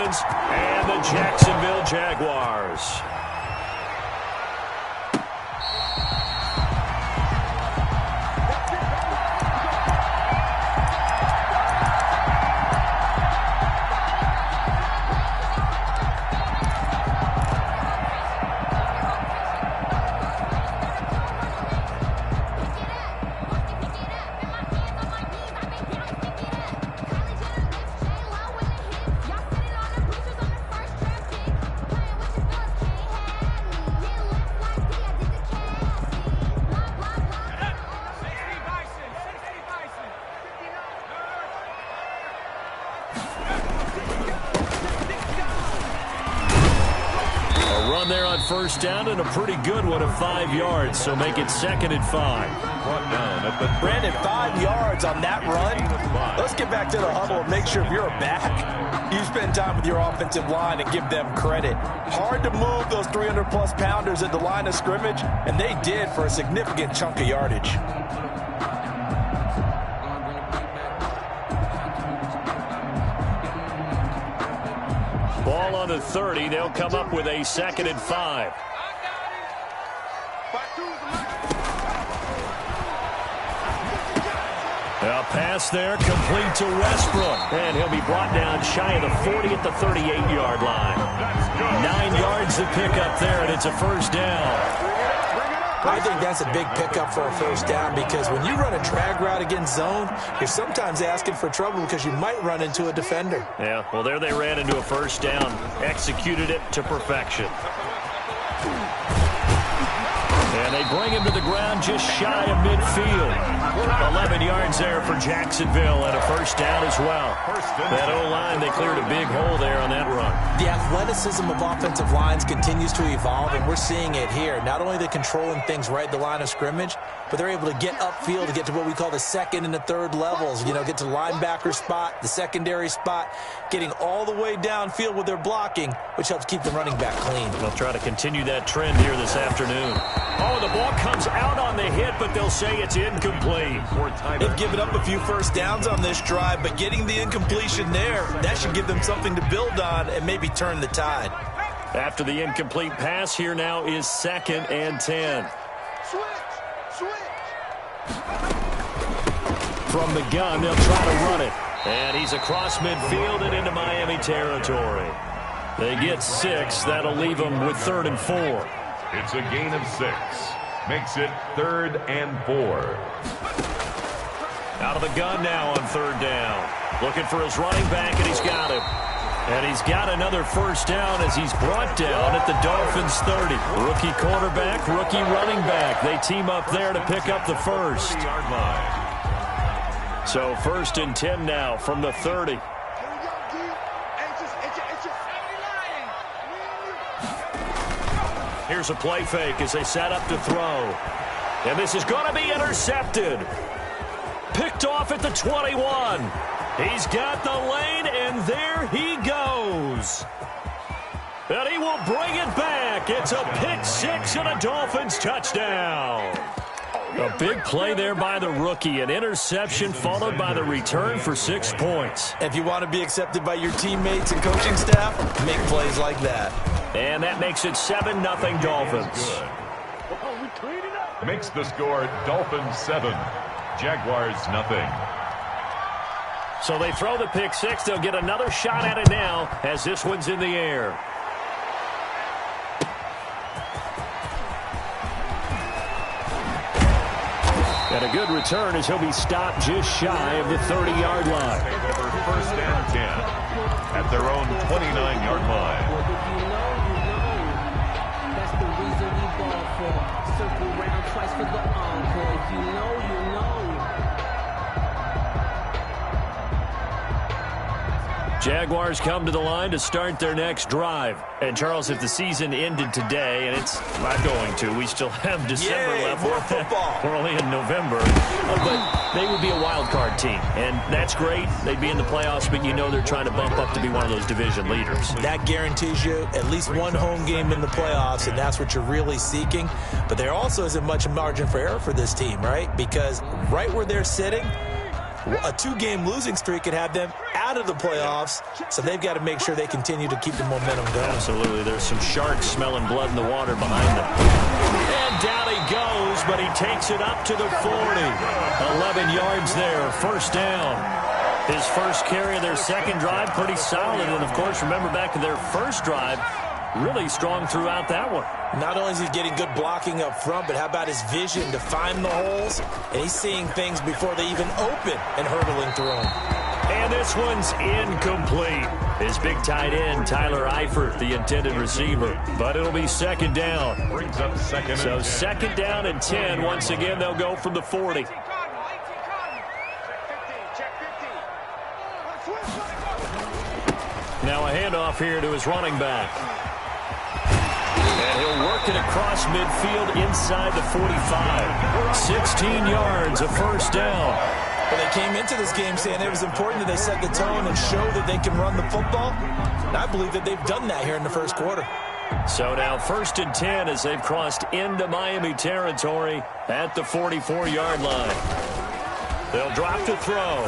Dolphins and the Jacksonville Jaguars. There on first down and a pretty good one of 5 yards, so make it 2nd and 5. Brandon, 5 yards on that run. Let's get back to the huddle and make sure if you're a back, you spend time with your offensive line and give them credit. Hard to move those 300-plus pounders at the line of scrimmage, and they did for a significant chunk of yardage. Ball on the 30. They'll come up with a 2nd and 5. A pass there, complete to Westbrook. And he'll be brought down shy of the 40 at the 38-yard line. 9 yards to pick up there, and it's a first down. I think that's a big pickup for a first down because when you run a drag route against zone, you're sometimes asking for trouble because you might run into a defender. Yeah, well, there they ran into a first down, executed it to perfection. And they bring him to the ground just shy of midfield. 11 yards there for Jacksonville and a first down as well. That O-line, they cleared a big hole there on that run. The athleticism of offensive lines continues to evolve, and we're seeing it here. Not only are they controlling things right at the line of scrimmage, but they're able to get upfield to get to what we call the 2nd and the 3rd levels. You know, get to the linebacker spot, the secondary spot, getting all the way downfield with their blocking, which helps keep the running back clean. They'll try to continue that trend here this afternoon. Oh, the ball comes out on the hit, but they'll say it's incomplete. They've given up a few first downs on this drive, but getting the incompletion there, that should give them something to build on and maybe turn the tide. After the incomplete pass, here now is 2nd and 10. From the gun, they'll try to run it. And he's across midfield and into Miami territory. They get 6. That'll leave them with 3rd and 4. It's a gain of 6. Makes it 3rd and 4. Out of the gun now on 3rd down. Looking for his running back, and he's got him. And he's got another first down as he's brought down at the Dolphins' 30. Rookie quarterback, rookie running back. They team up there to pick up the first. So 1st and 10 now from the 30. Here's a play fake as they set up to throw. And this is going to be intercepted. Picked off at the 21. He's got the lane, and there he goes. And he will bring it back. It's a pick 6 and a Dolphins touchdown. A big play there by the rookie. An interception followed by the return for 6 points. If you want to be accepted by your teammates and coaching staff, make plays like that. And that makes it 7-0 Dolphins. Makes the score Dolphins 7, Jaguars nothing. So they throw the pick 6. They'll get another shot at it now as this one's in the air. And a good return as he'll be stopped just shy of the 30-yard line. Over 1st and 10 at their own 29-yard line. That's the reason we ball for. Circle round twice for the encore. You know. Jaguars come to the line to start their next drive. And, Charles, if the season ended today, and it's not going to, we still have December left. More football. We're only in November. But they would be a wild card team, and that's great. They'd be in the playoffs, but you know they're trying to bump up to be one of those division leaders. That guarantees you at least one home game in the playoffs, and that's what you're really seeking. But there also isn't much margin for error for this team, right? Because right where they're sitting, a 2-game losing streak could have them out out of the playoffs, so they've got to make sure they continue to keep the momentum going. Absolutely. There's some sharks smelling blood in the water behind them. And down he goes, but he takes it up to the 40. 11 yards there, first down. His first carry of their second drive, pretty solid. And, of course, remember back to their first drive, really strong throughout that one. Not only is he getting good blocking up front, but how about his vision to find the holes? And he's seeing things before they even open and hurdling through them. And this one's incomplete. His big tight end, Tyler Eifert, the intended receiver. But it'll be second down. Brings up second. So second down and 10. Once again, they'll go from the 40. Now a handoff here to his running back. And he'll work it across midfield inside the 45. 16 yards, a first down. Well, they came into this game saying it was important that they set the tone and show that they can run the football. And I believe that they've done that here in the first quarter. So now first and 10 as they've crossed into Miami territory at the 44-yard line. They'll drop to throw.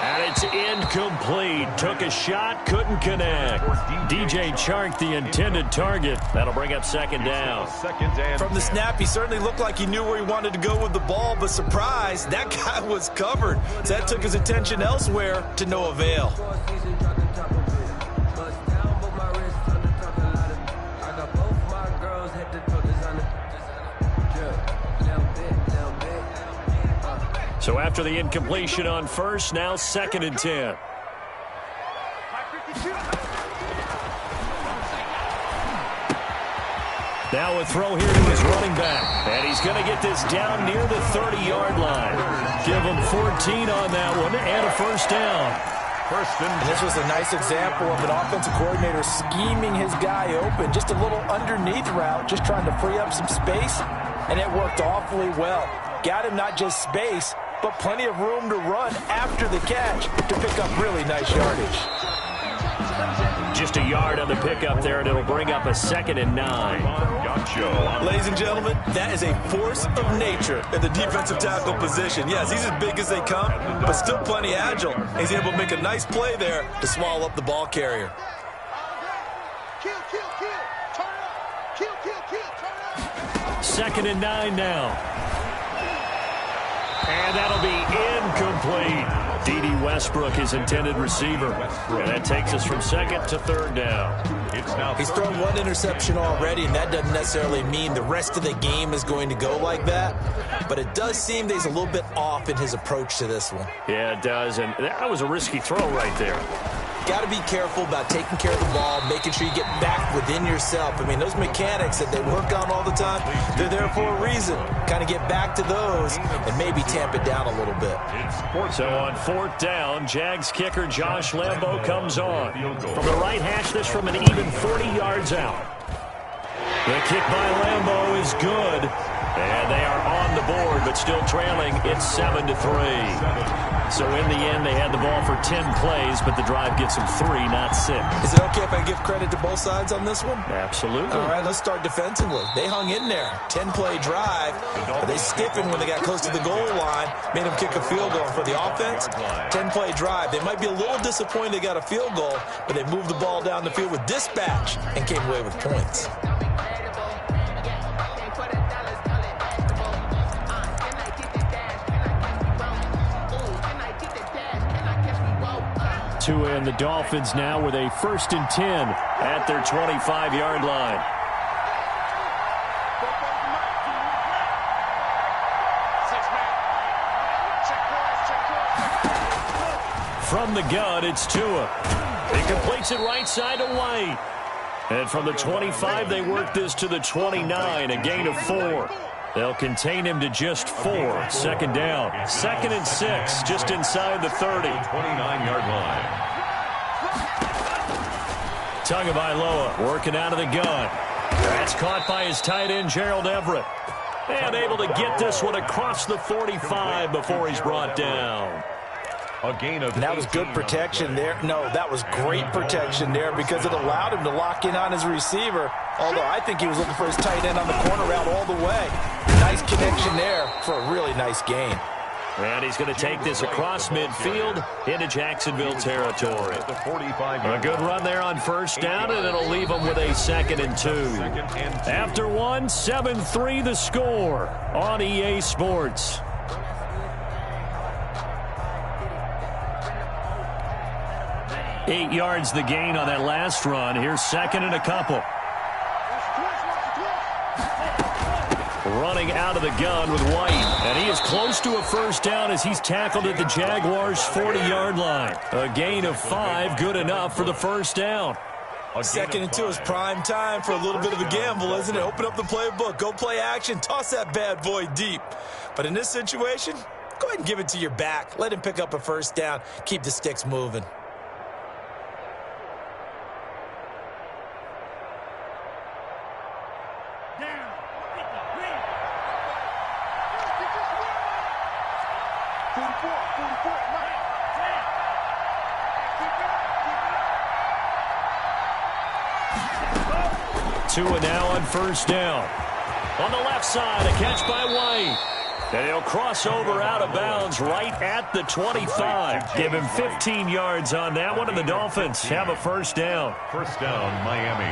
And it's incomplete. Took a shot, couldn't connect. DJ Chark, the intended target. That'll bring up second down. From the snap, he certainly looked like he knew where he wanted to go with the ball, but surprise, that guy was covered. So that took his attention elsewhere to no avail. So after the incompletion on first, now second and 10. Now a throw here to his running back. And he's going to get this down near the 30-yard line. Give him 14 on that one and a first down. And this was a nice example of an offensive coordinator scheming his guy open. Just a little underneath route, just trying to free up some space. And it worked awfully well. Got him not just space, but plenty of room to run after the catch to pick up really nice yardage. Just a yard on the pickup there, and it'll bring up a second and 9. Ladies and gentlemen, that is a force of nature in the defensive tackle position. Yes, he's as big as they come, but still plenty agile. He's able to make a nice play there to swallow up the ball carrier. Second and 9 now. And that'll be incomplete. D.D. Westbrook, his intended receiver. And that takes us from second to third down. He's thrown one interception already, and that doesn't necessarily mean the rest of the game is going to go like that. But it does seem that he's a little bit off in his approach to this one. Yeah, it does. And that was a risky throw right there. Got to be careful about taking care of the ball, making sure you get back within yourself. I mean, those mechanics that they work on all the time, they're there for a reason. Kind of get back to those and maybe tamp it down a little bit. So on fourth down, Jags kicker Josh Lambo comes on. From the right hash, this from an even 40 yards out. The kick by Lambo is good. And they are on the board, but still trailing. It's 7-3. So in the end, they had the ball for 10 plays, but the drive gets them 3, not 6. Is it okay if I give credit to both sides on this one? Absolutely. All right, let's start defensively. They hung in there. 10-play drive. But they skipping when they got close to the goal line. Made them kick a field goal. For the offense, 10-play drive. They might be a little disappointed they got a field goal, but they moved the ball down the field with dispatch and came away with points. And the Dolphins now with a first and 10 at their 25-yard line. From the gun, it's Tua. He completes it right side to White. And from the 25, they work this to the 29, a gain of 4. They'll contain him to just 4. Second down. Second and 6, just inside the 30. 29-yard line. Tagovailoa working out of the gun. That's caught by his tight end, Gerald Everett. And able to get this one across the 45 before he's brought down. A gain of. And that was good protection there. No, that was great protection there because it allowed him to lock in on his receiver. Although I think he was looking for his tight end on the corner route all the way. Nice connection there for a really nice gain. And he's going to take this across midfield into Jacksonville territory. A good run there on first down, and it'll leave them with a 2nd and 2. After one, 7-3 the score on EA Sports. Eight yards the gain on that last run. Here's 2nd and a couple. Running out of the gun with White. And he is close to a first down as he's tackled at the Jaguars' 40-yard line. A gain of 5, good enough for the first down. 2nd and 2 is prime time for a little bit of a gamble, isn't it? Open up the playbook, go play action, toss that bad boy deep. But in this situation, go ahead and give it to your back. Let him pick up a first down. Keep the sticks moving. Tua now on first down. On the left side, a catch by White. And he'll cross over out of bounds right at the 25. Give him 15 yards on that one, and the Dolphins have a first down. First down, Miami.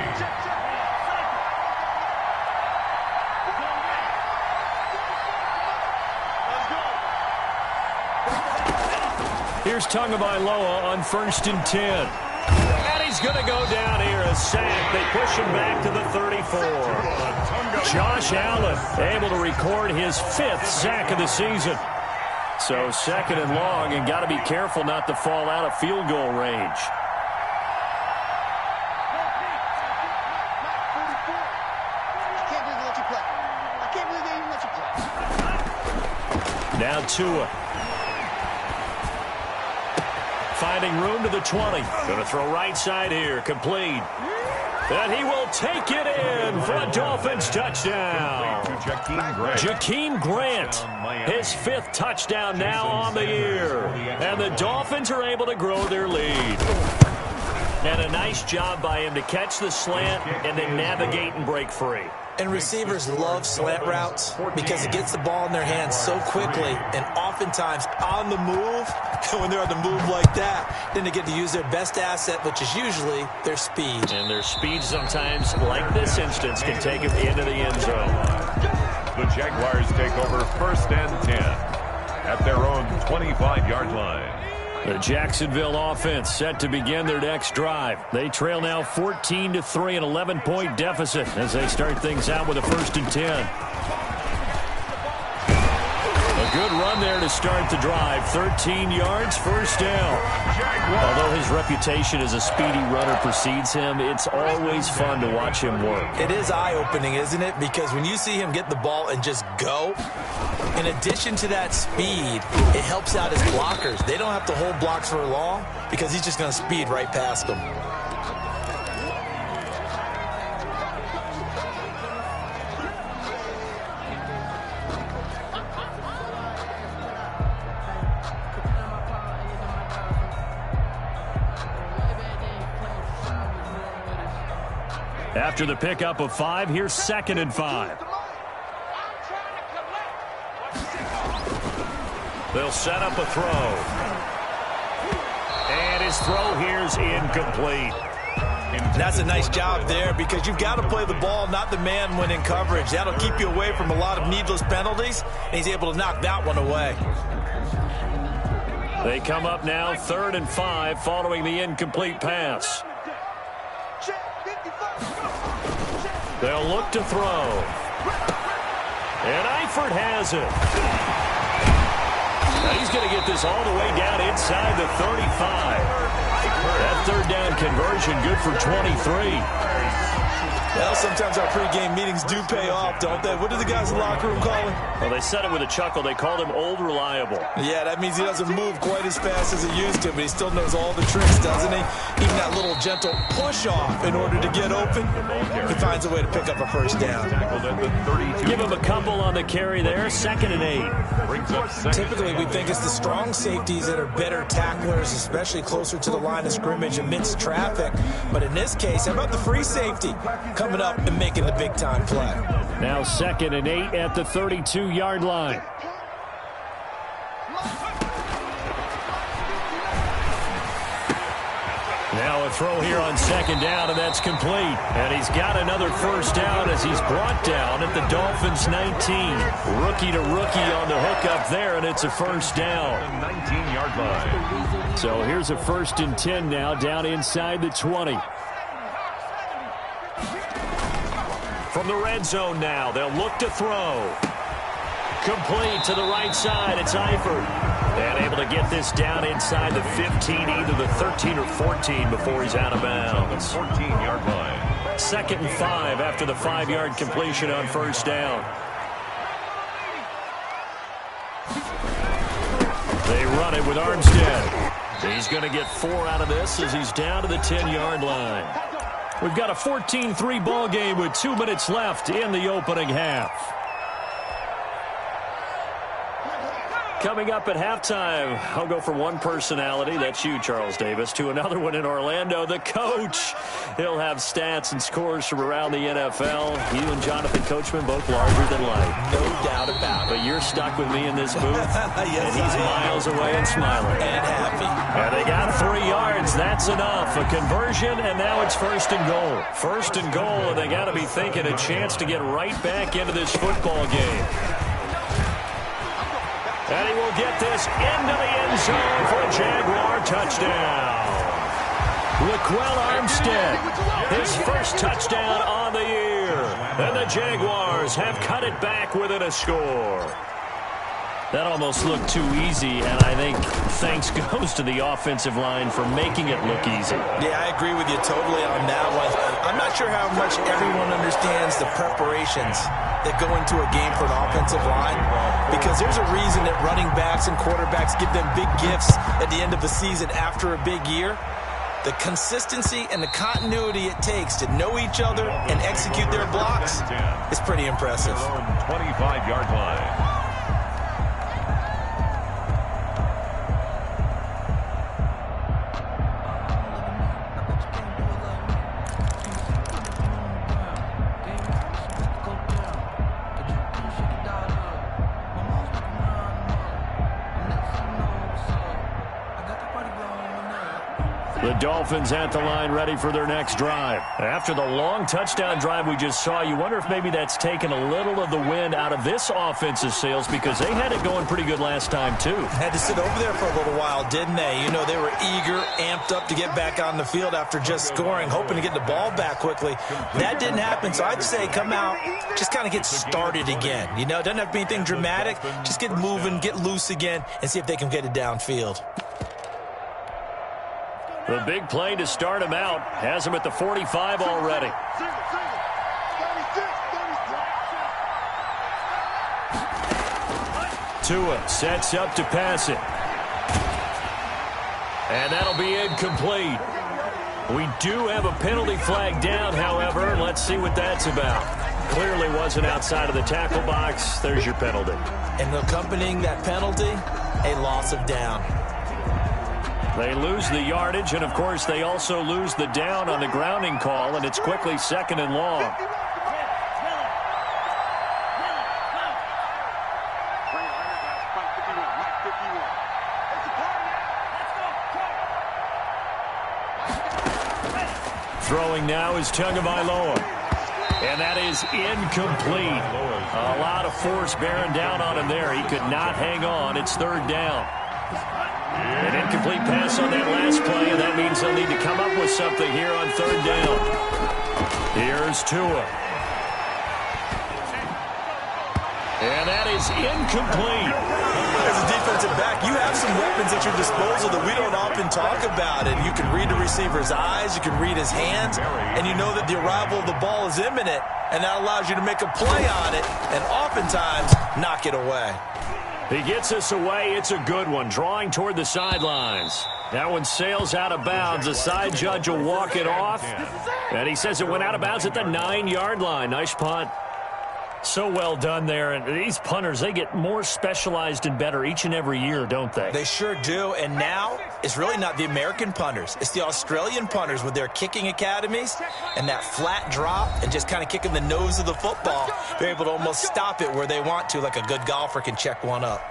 Here's Tagovailoa on 1st and 10. And he's going to go down here, a sack. They push him back to the 34. Josh Allen able to record his 5th sack of the season. So 2nd and long, and got to be careful not to fall out of field goal range. Now Tua. Finding room to the 20. Going to throw right side here. Complete. And he will take it in for a Dolphins touchdown. Jakeem Grant, his 5th touchdown now on the year. And the Dolphins are able to grow their lead. And a nice job by him to catch the slant and then navigate and break free. And receivers love slant routes because it gets the ball in their hands so quickly and oftentimes on the move. And when they're on the move like that, then they get to use their best asset, which is usually their speed. And their speed sometimes, like this instance, can take them into the end zone. The Jaguars take over 1st and 10 at their own 25-yard line. The Jacksonville offense set to begin their next drive. They trail now 14-3, an 11-point deficit as they start things out with a 1st and 10. A good run there to start the drive. 13 yards, first down. Although his reputation as a speedy runner precedes him, it's always fun to watch him work. It is eye-opening, isn't it? Because when you see him get the ball and just go, in addition to that speed, it helps out his blockers. They don't have to hold blocks for long because he's just going to speed right past them. After the pickup of 5, here's 2nd and 5. They'll set up a throw. And his throw here's incomplete. That's a nice job there because you've got to play the ball, not the man when in coverage. That'll keep you away from a lot of needless penalties, and he's able to knock that one away. They come up now 3rd and 5 following the incomplete pass. They'll look to throw. And Eifert has it. Now he's going to get this all the way down inside the 35. That 3rd down conversion good for 23. Well, sometimes our pregame meetings do pay off, don't they? What do the guys in the locker room call him? Well, they said it with a chuckle. They called him Old Reliable. Yeah, that means he doesn't move quite as fast as he used to, but he still knows all the tricks, doesn't he? Even that little gentle push-off in order to get open, he finds a way to pick up a first down. Give him a couple on the carry there. 2nd and 8. Typically, we think it's the strong safeties that are better tacklers, especially closer to the line of scrimmage amidst traffic. But in this case, how about the free safety coming up and making the big-time play? Now 2nd and 8 at the 32-yard line. Now a throw here on second down, and that's complete. And he's got another first down as he's brought down at the Dolphins' 19. Rookie to rookie on the hookup there, and it's a first down. 19-yard line. So here's a 1st and 10 now, down inside the 20. From the red zone now, they'll look to throw. Complete to the right side. It's Eifert. And able to get this down inside the 15, either the 13 or 14 before he's out of bounds. 14-yard line. 2nd and 5 after the 5-yard completion on first down. They run it with Armstead. He's going to get 4 out of this as he's down to the 10-yard line. We've got a 14-3 ball game with 2 minutes left in the opening half. Coming up at halftime, I'll go from one personality, that's you, Charles Davis, to another one in Orlando, the coach. He'll have stats and scores from around the NFL. You and Jonathan Coachman, both larger than life. No doubt about it. But you're stuck with me in this booth, Yes, and he's miles away and smiling. And happy. And they got 3 yards. That's enough. A conversion, and now it's 1st and goal. 1st and goal, and they got to be thinking a chance to get right back into this football game. And he will get this into the end zone for a Jaguar touchdown. Laquell Armstead, his first touchdown on the year. And the Jaguars have cut it back within a score. That almost looked too easy, and I think thanks goes to the offensive line for making it look easy. Yeah, I agree with you totally on that one. I'm not sure how much everyone understands the preparations that go into a game for an offensive line, because there's a reason that running backs and quarterbacks give them big gifts at the end of the season after a big year. The consistency and the continuity it takes to know each other and execute their blocks is pretty impressive. 25-yard line. The Dolphins at the line ready for their next drive. After the long touchdown drive we just saw, you wonder if maybe that's taken a little of the wind out of this offense's sails, because they had it going pretty good last time too. Had to sit over there for a little while, didn't they? You know, they were eager, amped up to get back on the field after just scoring, hoping to get the ball back quickly. That didn't happen, so I'd say come out, just kind of get started again. You know, it doesn't have to be anything dramatic. Just get moving, get loose again, and see if they can get it downfield. The big play to start him out has him at the 45 already. Tua sets up to pass it. And that'll be incomplete. We do have a penalty flag down, however. Let's see what that's about. Clearly wasn't outside of the tackle box. There's your penalty. And accompanying that penalty, a loss of down. They lose the yardage, and, of course, they also lose the down on the grounding call, and it's quickly 2nd and long. Throwing now is Tagovailoa, and that is incomplete. A lot of force bearing down on him there. He could not hang on. It's 3rd down. An incomplete pass on that last play, and that means they'll need to come up with something here on 3rd down. Here's Tua. And that is incomplete. As a defensive back, you have some weapons at your disposal that we don't often talk about. And you can read the receiver's eyes, you can read his hands, and you know that the arrival of the ball is imminent, and that allows you to make a play on it and oftentimes knock it away. He gets us away. It's a good one. Drawing toward the sidelines. That one sails out of bounds. The side judge will walk it off. And he says it went out of bounds at the 9-yard line. Nice punt. So well done there. And these punters, they get more specialized and better each and every year, don't they? They sure do. And now it's really not the American punters. It's the Australian punters with their kicking academies and that flat drop and just kind of kicking the nose of the football. They're able to almost stop it where they want to, like a good golfer can check one up.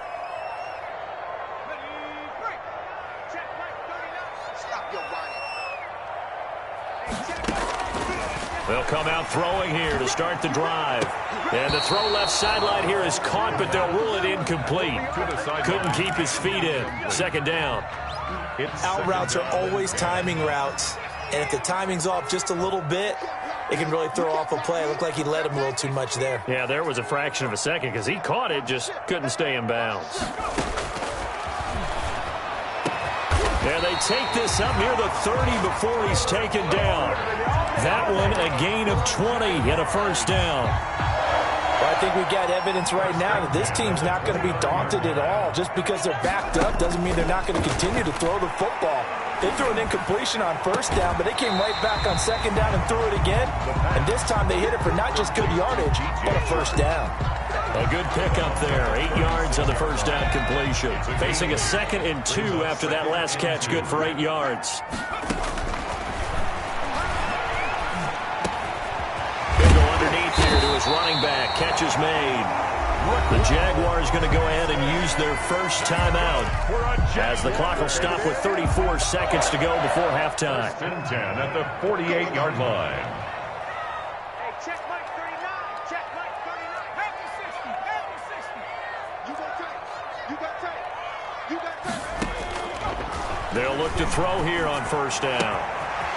They'll come out throwing here to start the drive. And the throw left sideline here is caught, but they'll rule it incomplete. Couldn't keep his feet in. Second down. Out routes are always timing routes. And if the timing's off just a little bit, it can really throw off a play. It looked like he led him a little too much there. Yeah, there was a fraction of a second because he caught it, just couldn't stay in bounds. And they take this up near the 30 before he's taken down. That one a gain of 20 and a first down. Well, I think we got evidence right now that this team's not going to be daunted at all. Just because they're backed up doesn't mean they're not going to continue to throw the football. They threw an incompletion on first down, but they came right back on second down and threw it again. And this time they hit it for not just good yardage, but a first down. A good pickup there. 8 yards on the first down completion. Facing a 2nd and 2 after that last catch, good for 8 yards. He'll go underneath here to his running back. Catch is made. The Jaguars going to go ahead and use their first timeout as the clock will stop with 34 seconds to go before halftime. 1st and 10 at the 48-yard line. Hey, check Mike 39. Check Mike 39. Have the 60. Have the 60. You got tape. You got tape. You got tape. They'll look to throw here on first down.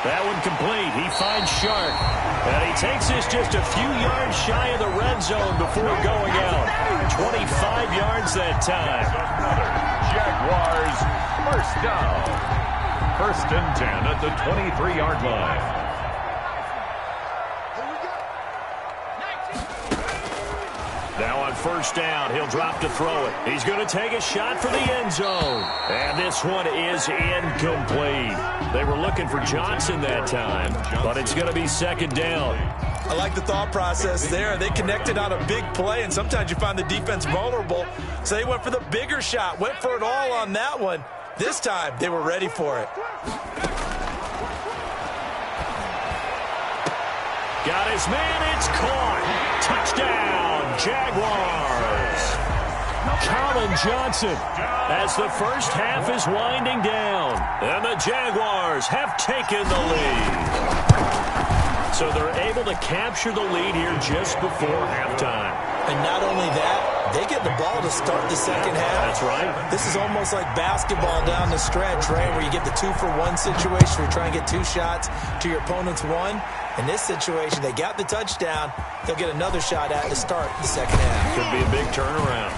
That one complete. He finds Sharp. And he takes this just a few yards shy of the red zone before going out. 25 yards that time. Jaguars first down. 1st and 10 at the 23-yard line. Now on first down, he'll drop to throw it. He's going to take a shot for the end zone. And this one is incomplete. They were looking for Johnson that time, but it's going to be second down. I like the thought process there. They connected on a big play, and sometimes you find the defense vulnerable. So they went for the bigger shot, went for it all on that one. This time, they were ready for it. Got his man, it's caught. Touchdown, Jaguars. Colin Johnson as the first half is winding down. And the Jaguars have taken the lead. So they're able to capture the lead here just before halftime. And not only that, they get the ball to start the second half. That's right. This is almost like basketball down the stretch, right, where you get the 2-for-1 situation where you try and get 2 shots to your opponent's 1. In this situation, they got the touchdown. They'll get another shot at to start the second half. Could be a big turnaround.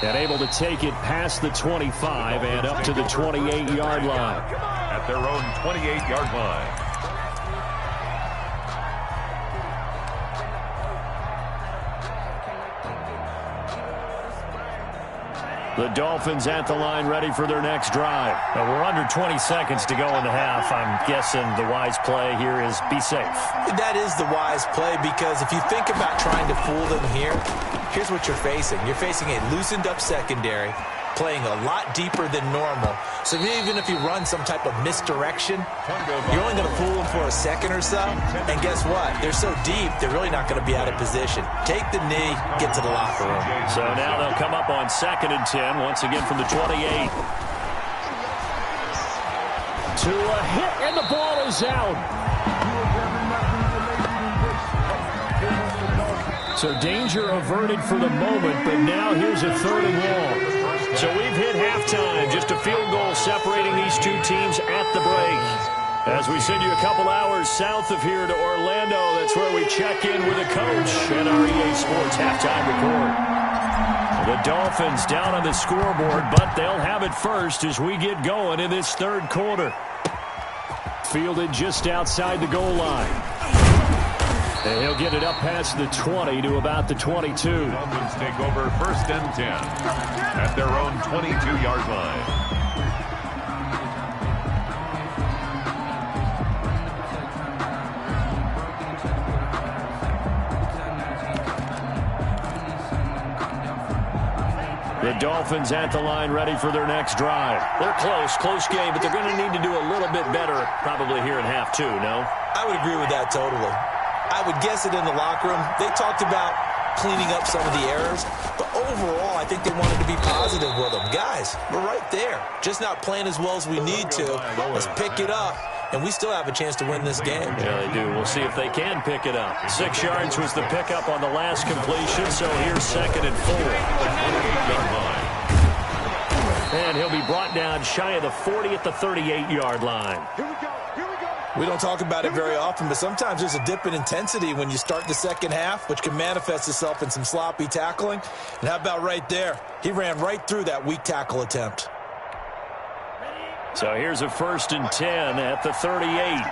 And able to take it past the 25 and up to the 28-yard line. At their own 28-yard line. The Dolphins at the line ready for their next drive. Now we're under 20 seconds to go in the half. I'm guessing the wise play here is be safe. That is the wise play because if you think about trying to fool them here, here's what you're facing. You're facing a loosened up secondary, playing a lot deeper than normal. So even if you run some type of misdirection, you're only going to fool them for a second or so. And guess what? They're so deep, they're really not going to be out of position. Take the knee, get to the locker room. So now they'll come up on 2nd and 10, once again from the 28. To a hit, and the ball is out. So danger averted for the moment, but now here's a 3rd and long. So we've hit halftime, just a field goal separating these two teams at the break. As we send you a couple hours south of here to Orlando, that's where we check in with the coach and our EA Sports halftime report. The Dolphins down on the scoreboard, but they'll have it first as we get going in this 3rd quarter. Fielded just outside the goal line. And he'll get it up past the 20 to about the 22. Dolphins take over 1st and 10 at their own 22-yard line. The Dolphins at the line ready for their next drive. They're close game, but they're going to need to do a little bit better probably here in half 2, no? I would agree with that totally. I would guess it in the locker room. They talked about cleaning up some of the errors, but overall, I think they wanted to be positive with them. Guys, we're right there. Just not playing as well as we need to. Let's pick it up and we still have a chance to win this game. Yeah, they do. We'll see if they can pick it up. 6 yards was the pickup on the last completion, so here's 2nd and 4. And he'll be brought down shy of the 40 at the 38-yard line. Here we go. Here we go. We don't talk about it very often, but sometimes there's a dip in intensity when you start the second half, which can manifest itself in some sloppy tackling. And how about right there? He ran right through that weak tackle attempt. So here's a 1st and 10 at the 38.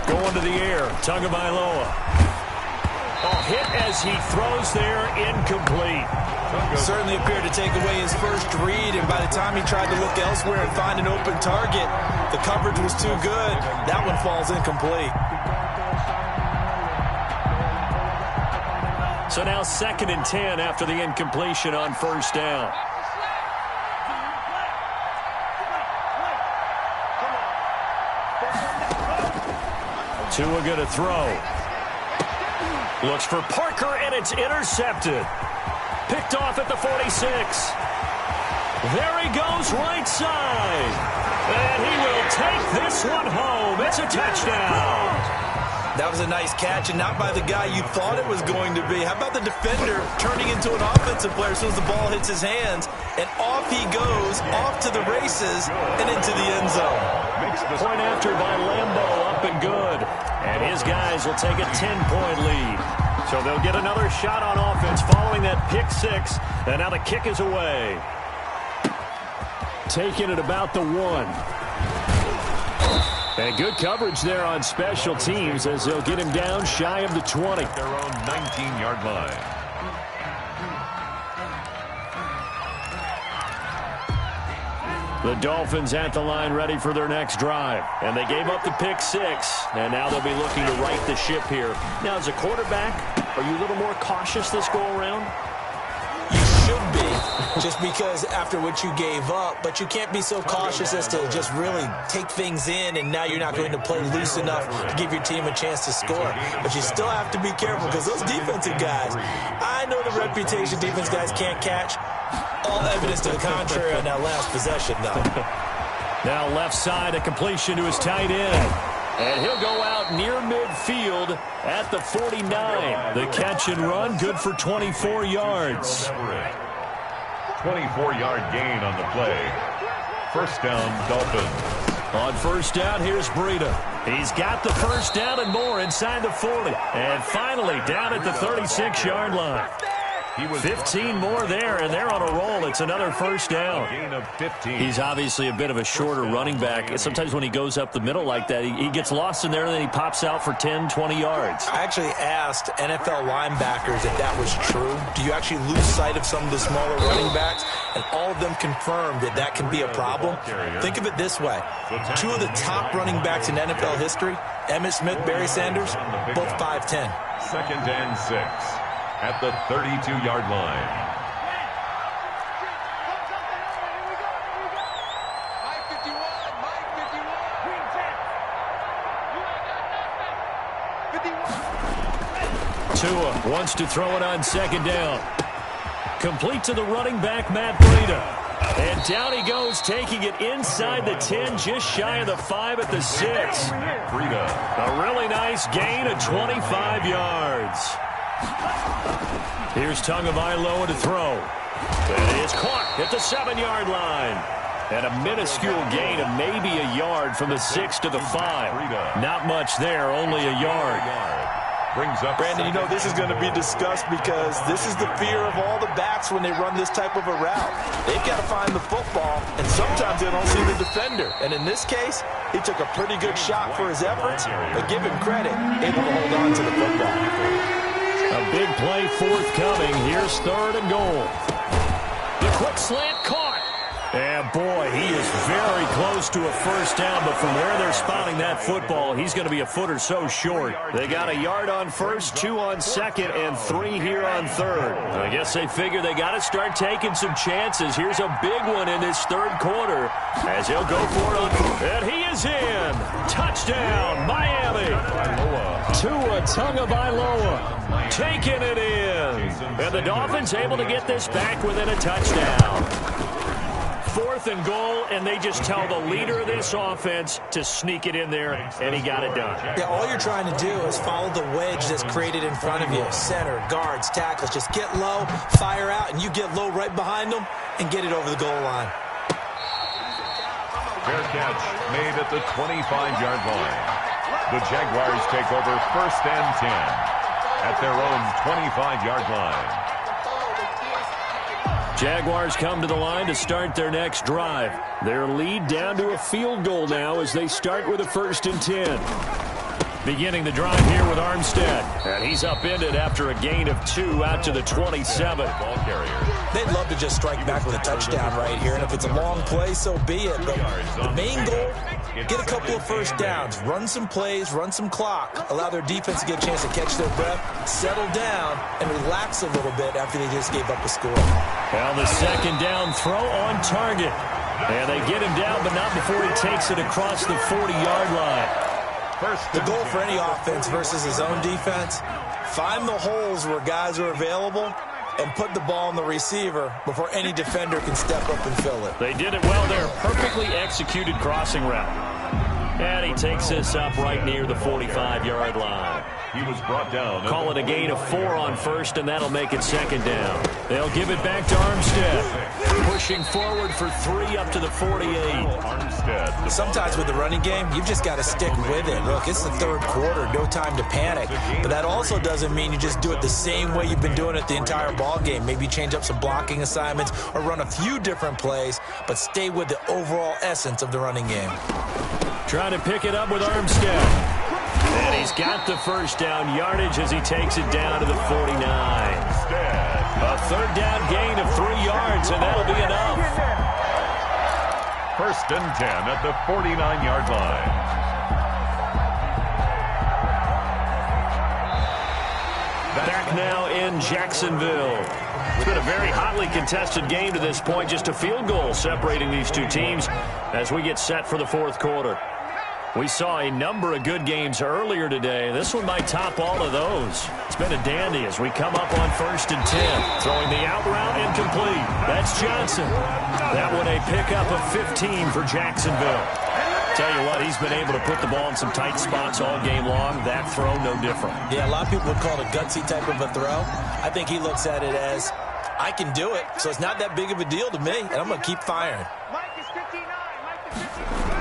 Going to the air, Tagovailoa. Oh, hit as he throws there, incomplete. Certainly appeared to take away his first read, and by the time he tried to look elsewhere and find an open target, the coverage was too good. That one falls incomplete. So now 2nd and 10 after the incompletion on 1st down. Tua going to throw. Looks for Parker, and it's intercepted. Picked off at the 46. There he goes right side. And he will take this one home. It's a touchdown. That was a nice catch, and not by the guy you thought it was going to be. How about the defender turning into an offensive player as soon as the ball hits his hands, and off he goes, off to the races, and into the end zone. Point after by Lambeau, up and good. And his guys will take a 10-point lead. So they'll get another shot on offense following that pick 6, and now the kick is away. Taking it about the 1. And good coverage there on special teams as they'll get him down shy of the 20. Their own 19-yard line. The Dolphins at the line ready for their next drive. And they gave up the pick 6, and now they'll be looking to right the ship here. Now, as a quarterback, are you a little more cautious this go-around? You should be, just because after what you gave up, but you can't be so cautious as to just really take things in, and now you're not going to play loose enough to give your team a chance to score. But you still have to be careful because those defensive guys, I know the reputation defense guys can't catch. All evidence to the contrary on that last possession, though. Now left side, a completion to his tight end. And he'll go out near midfield at the 49. The catch and run, good for 24 yards. 24-yard gain on the play. 1st down, Dolphins. On 1st down, here's Breida. He's got the 1st down and more inside the 40. And finally down at the 36-yard line. 15 more there, and they're on a roll. It's another 1st down. Gain of 15. He's obviously a bit of a shorter running back. Sometimes when he goes up the middle like that, he gets lost in there, and then he pops out for 10, 20 yards. I actually asked NFL linebackers if that was true. Do you actually lose sight of some of the smaller running backs? And all of them confirmed that that can be a problem. Think of it this way. 2 of the top running backs in NFL history, Emmitt Smith, Barry Sanders, both 5'10". 2nd and 6. At the 32-yard line. Tua wants to throw it on 2nd down. Complete to the running back, Matt Breida. And down he goes, taking it inside the 10, just shy of the 5 at the 6. Breida. A really nice gain of 25 yards. Here's Tagovailoa to throw. And it is caught at the 7-yard line. And a minuscule gain of maybe a yard from the 6 to the 5. Not much there, only a yard. Brings up Brandon, you know this is going to be discussed because this is the fear of all the backs when they run this type of a route. They've got to find the football, and sometimes they don't see the defender. And in this case, he took a pretty good shot for his efforts, but give him credit, able to hold on to the football. A big play forthcoming. Here's 3rd and goal. The quick slant caught. And And, boy, he is very close to a first down, but from where they're spotting that football, he's going to be a foot or so short. They got a yard on first, 2 on second, and 3 here on third. I guess they figure they got to start taking some chances. Here's a big one in this third quarter as he'll go for it. And he is in. Touchdown, Miami. Tua Tagovailoa taking it in. And the Dolphins able to get this back within a touchdown. 4th and goal, and they just tell the leader of this offense to sneak it in there, and he got it done. Yeah, all you're trying to do is follow the wedge that's created in front of you. Center, guards, tackles. Just get low, fire out, and you get low right behind them and get it over the goal line. Fair catch made at the 25-yard line. The Jaguars take over 1st and 10 at their own 25-yard line. Jaguars come to the line to start their next drive. Their lead down to a field goal now as they start with a 1st and 10. Beginning the drive here with Armstead. And he's upended after a gain of 2 out to the 27. Ball carrier. They'd love to just strike back with a touchdown right here, and if it's a long play, so be it. But the main goal, get a couple of first downs, run some plays, run some clock, allow their defense to get a chance to catch their breath, settle down, and relax a little bit after they just gave up a score. Well, the 2nd down throw on target. And they get him down, but not before he takes it across the 40-yard line. The goal for any offense versus his own defense, find the holes where guys are available and put the ball on the receiver before any defender can step up and fill it. They did it well there. Perfectly executed crossing route. And he takes this up right near the 45-yard line. He was brought down. Call it a gain of 4 on first, and that'll make it 2nd down. They'll give it back to Armstead. Pushing forward for 3 up to the 48. Armstead. Sometimes with the running game, you've just got to stick with it. Look, it's the 3rd quarter, no time to panic. But that also doesn't mean you just do it the same way you've been doing it the entire ball game. Maybe change up some blocking assignments or run a few different plays, but stay with the overall essence of the running game. Trying to pick it up with Armstead. And he's got the first down yardage as he takes it down to the 49. A 3rd down gain of 3 yards, and that'll be enough. 1st and 10 at the 49-yard line. Back now in Jacksonville. It's been a very hotly contested game to this point. Just a field goal separating these two teams as we get set for the 4th quarter. We saw a number of good games earlier today. This one might top all of those. It's been a dandy as we come up on 1st and 10. Throwing the out route incomplete. That's Johnson. That one a pickup of 15 for Jacksonville. Tell you what, he's been able to put the ball in some tight spots all game long. That throw, no different. Yeah, a lot of people would call it a gutsy type of a throw. I think he looks at it as, I can do it, so it's not that big of a deal to me, and I'm going to keep firing. Mike is 59. Mike is 59.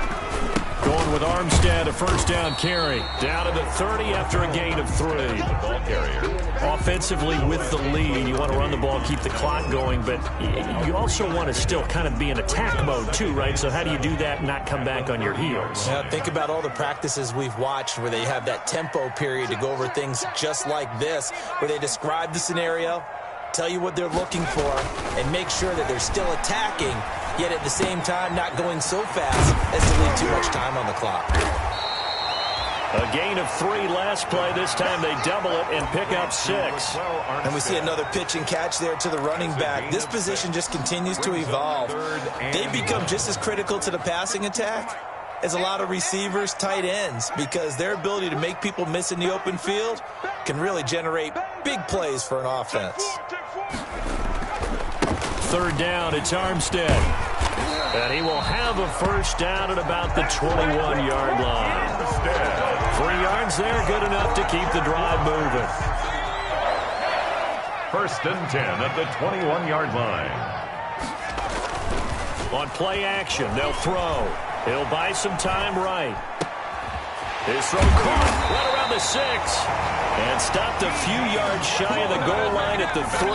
Going with Armstead, a 1st down carry. Down to the 30 after a gain of 3. The ball carrier. Offensively with the lead, you want to run the ball, keep the clock going, but you also want to still kind of be in attack mode too, right? So how do you do that and not come back on your heels? Yeah, think about all the practices we've watched where they have that tempo period to go over things just like this, where they describe the scenario, tell you what they're looking for, and make sure that they're still attacking, yet at the same time not going so fast as to leave too much time on the clock. A gain of 3 last play. This time they double it and pick up 6. And we see another pitch and catch there to the running back. This position just continues to evolve. They become just as critical to the passing attack as a lot of receivers, tight ends, because their ability to make people miss in the open field can really generate big plays for an offense. 3rd down, it's Armstead. And he will have a first down at about the 21-yard line. 3 yards there, good enough to keep the drive moving. 1st and 10 at the 21-yard line. On play action, they'll throw. He'll buy some time right. His throw caught right around the 6. And stopped a few yards shy of the goal line at the 3.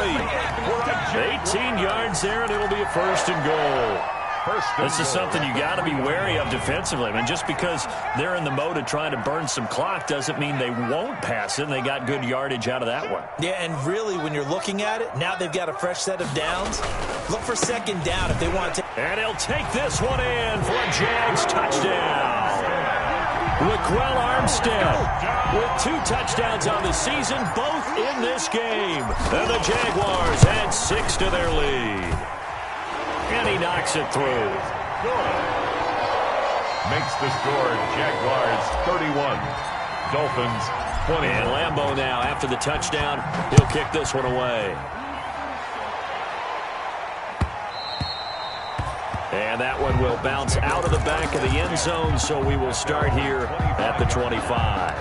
18 yards there, and it'll be a 1st and goal. This is something you got to be wary of defensively. I mean, just because they're in the mode of trying to burn some clock doesn't mean they won't pass it. And they got good yardage out of that one. Yeah, and really, when you're looking at it, now they've got a fresh set of downs. Look for second down if they want to. And he'll take this one in for a Jags touchdown. Raquel Armstead with 2 touchdowns on the season, both in this game. And the Jaguars add 6 to their lead. And he knocks it through. Good. Makes the score Jaguars 31, Dolphins 20. And Lambeau now, after the touchdown, he'll kick this one away. And that one will bounce out of the back of the end zone, so we will start here at the 25.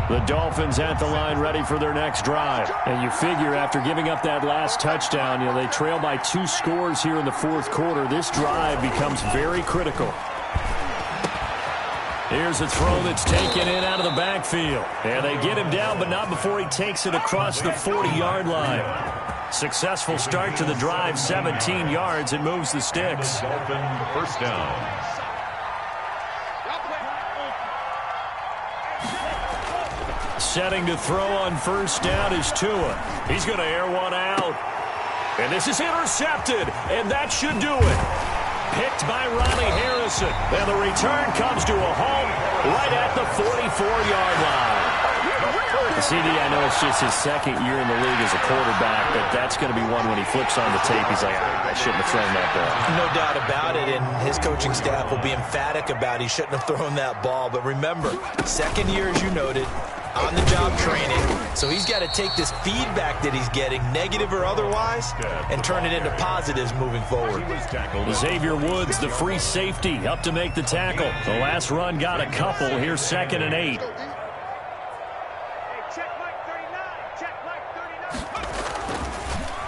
The Dolphins at the line ready for their next drive. And you figure after giving up that last touchdown, they trail by 2 scores here in the fourth quarter. This drive becomes very critical. Here's a throw that's taken in out of the backfield. And they get him down, but not before he takes it across the 40-yard line. Successful start to the drive, 17 yards, and moves the sticks. Dolphin first down. Setting to throw on first down is Tua. He's going to air one out. And this is intercepted, and that should do it. Picked by Ronnie Harrison. And the return comes to a halt right at the 44-yard line. CD, I know it's just his second year in the league as a quarterback, but that's going to be one when he flips on the tape, he's like, I shouldn't have thrown that ball. No doubt about it, and his coaching staff will be emphatic about he shouldn't have thrown that ball. But remember, second year, as you noted, on-the-job training, so he's got to take this feedback that he's getting, negative or otherwise, and turn it into positives moving forward. Xavier Woods, the free safety, up to make the tackle. The last run got a couple. Here's 2nd and 8.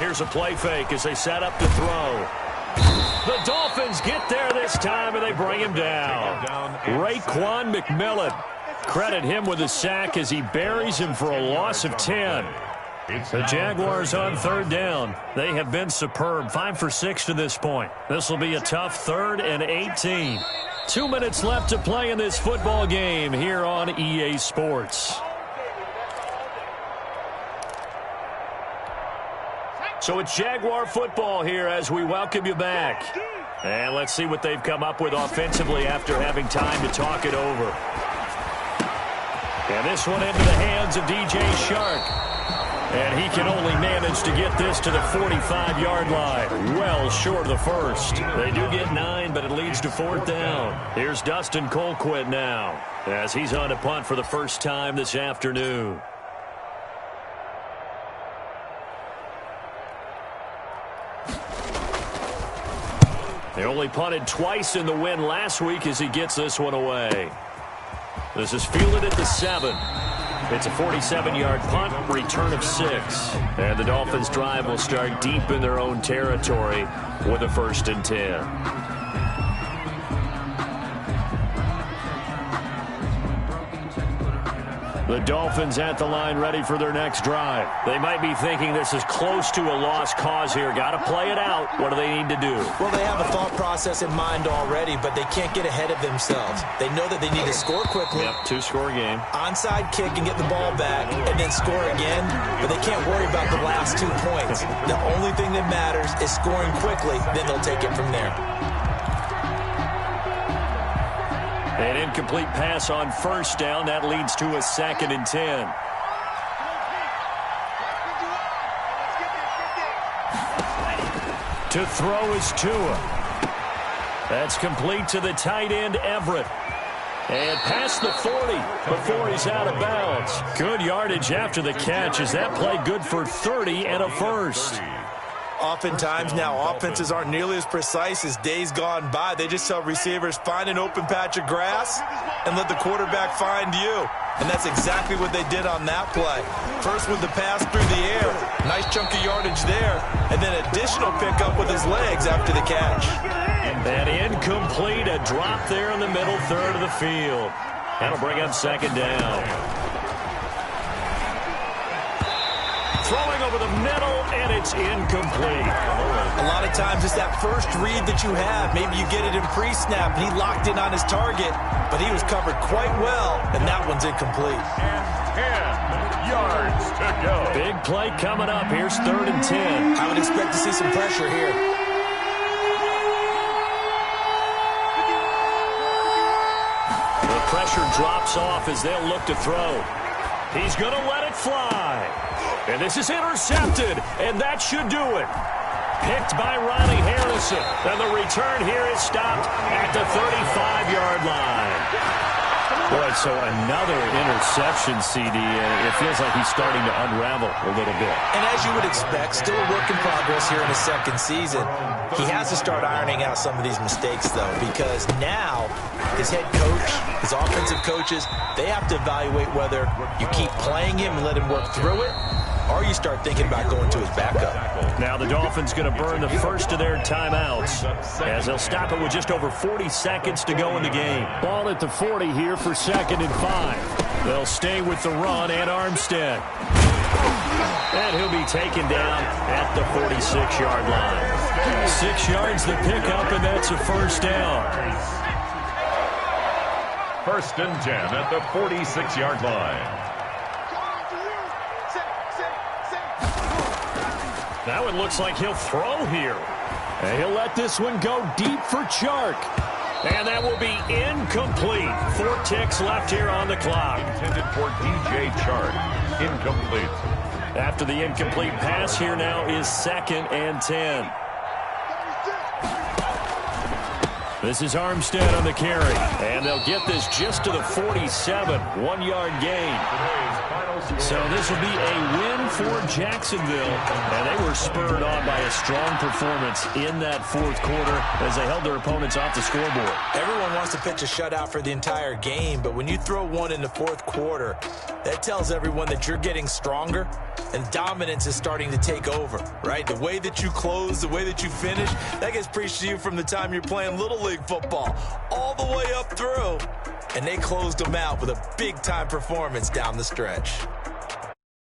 Here's a play fake as they set up to throw. The Dolphins get there this time, and they bring him down. Raekwon McMillan. Credit him with a sack as he buries him for a loss of 10. The Jaguars on 3rd down. They have been superb. 5 for 6 to this point. This will be a tough 3rd and 18. 2 minutes left to play in this football game here on EA Sports. So it's Jaguar football here as we welcome you back. And let's see what they've come up with offensively after having time to talk it over. And this one into the hands of DJ Shark. And he can only manage to get this to the 45-yard line. Well short of the first. They do get 9, but it leads to 4th down. Here's Dustin Colquitt now as he's on to punt for the first time this afternoon. They only punted twice in the win last week as he gets this one away. This is fielded at the 7. It's a 47-yard punt, return of 6. And the Dolphins' drive will start deep in their own territory with a 1st and 10. The Dolphins at the line ready for their next drive. They might be thinking this is close to a lost cause here. Got to play it out. What do they need to do? Well, they have a thought process in mind already, but they can't get ahead of themselves. They know that they need to score quickly. Yep, 2-score game. Onside kick and get the ball back and then score again, but they can't worry about the last 2 points. The only thing that matters is scoring quickly, then they'll take it from there. An incomplete pass on first down. That leads to a 2nd and 10. To throw is Tua. That's complete to the tight end, Everett. And past the 40 before he's out of bounds. Good yardage after the catch. Is that play good for 30 and a first? Oftentimes now offenses aren't nearly as precise as days gone by. They just tell receivers, find an open patch of grass and let the quarterback find you. And that's exactly what they did on that play. First with the pass through the air. Nice chunk of yardage there. And then additional pickup with his legs after the catch. And incomplete. A drop there in the middle third of the field. That'll bring up 2nd down. throwing over the middle, and it's incomplete. A lot of times it's that first read that you have. Maybe you get it in pre-snap, and he locked in on his target, but he was covered quite well, and that one's incomplete. And 10 yards to go. Big play coming up. Here's 3rd and 10. I would expect to see some pressure here. The pressure drops off as they'll look to throw. He's going to let it fly. And this is intercepted, and that should do it. Picked by Riley Harrison. And the return here is stopped at the 35-yard line. Boy, so another interception, CD, and it feels like he's starting to unravel a little bit. And as you would expect, still a work in progress here in his second season. He has to start ironing out some of these mistakes, though, because now his head coach, his offensive coaches, they have to evaluate whether you keep playing him and let him work through it, or you start thinking about going to his backup. Now the Dolphins going to burn the first of their timeouts as they'll stop it with just over 40 seconds to go in the game. Ball at the 40 here for 2nd and 5. They'll stay with the run and Armstead. And he'll be taken down at the 46-yard line. 6 yards the pickup, and that's a first down. 1st and 10 at the 46-yard line. That one looks like he'll throw here. And he'll let this one go deep for Chark. And that will be incomplete. 4 ticks left here on the clock. Intended for DJ Chark. Incomplete. After the incomplete pass, here now is 2nd and 10. This is Armstead on the carry. And they'll get this just to the 47. 1-yard gain. So this will be a win for Jacksonville. And they were spurred on by a strong performance in that 4th quarter as they held their opponents off the scoreboard. Everyone wants to pitch a shutout for the entire game, but when you throw one in the 4th quarter, that tells everyone that you're getting stronger and dominance is starting to take over, right? The way that you close, the way that you finish, that gets preached to you from the time you're playing Little League football all the way up through. And they closed them out with a big-time performance down the stretch.